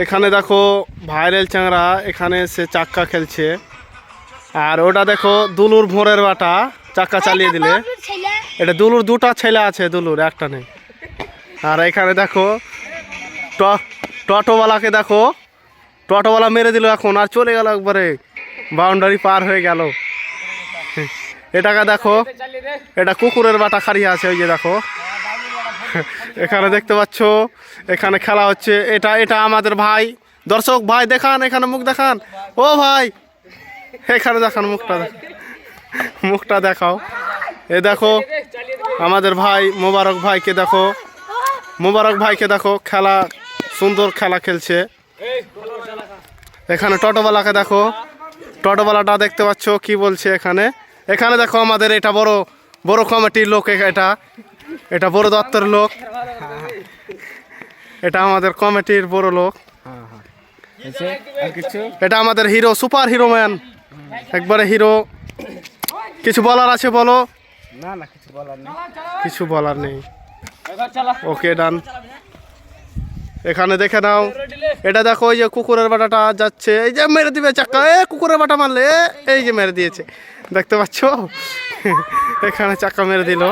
এখানে দেখো ভাইরাল চ্যাংড়া এখানে সে চাক্কা খেলছে। আর ওটা দেখো দুলুর ভোরের বাটা চাক্কা চালিয়ে দিলে। এটা দুলুর দুটা ছেলে আছে, দুলুর একটা নেই। আর এখানে দেখো টোটোওয়ালাকে দেখো, টোটোওয়ালা মেরে দিল এখন, আর চলে গেল একবারে, বাউন্ডারি পার হয়ে গেল। এটাকে দেখো, এটা কুকুরের বাটা খারিয়ে আছে, ওই যে দেখো এখানে দেখতে পাচ্ছ এখানে খেলা হচ্ছে। এটা এটা আমাদের ভাই, দর্শক ভাই দেখান, এখানে মুখ দেখান, ও ভাই এখানে দেখান, মুখটা দেখাও। এ দেখো আমাদের ভাই মোবারক ভাইকে দেখো, মোবারক ভাইকে দেখো, খেলা সুন্দর খেলা খেলছে। এখানে টোটোওয়ালাকে দেখো, টোটোওয়ালাটা দেখতে পাচ্ছ কি বলছে এখানে। এখানে দেখো আমাদের এটা বড় বড় কমিটির লোক, এটা বড় দপ্তরের লোক, এটা আমাদের কমিটির বড় লোক। এটা আমাদের হিরো, সুপার হিরো ম্যান, একবারে হিরো। কিছু বলার আছে বলো? না না, কিছু বলার নেই। ওকে ডান। এখানে দেখে নাও, এটা দেখো ওই যে কুকুরের বাটাটা যাচ্ছে, এই যে মেরে দিবে চাক্কা, কুকুরের বাটা মারলে, এই যে মেরে দিয়েছে, দেখতে পাচ্ছ এখানে চাক্কা মেরে দিল।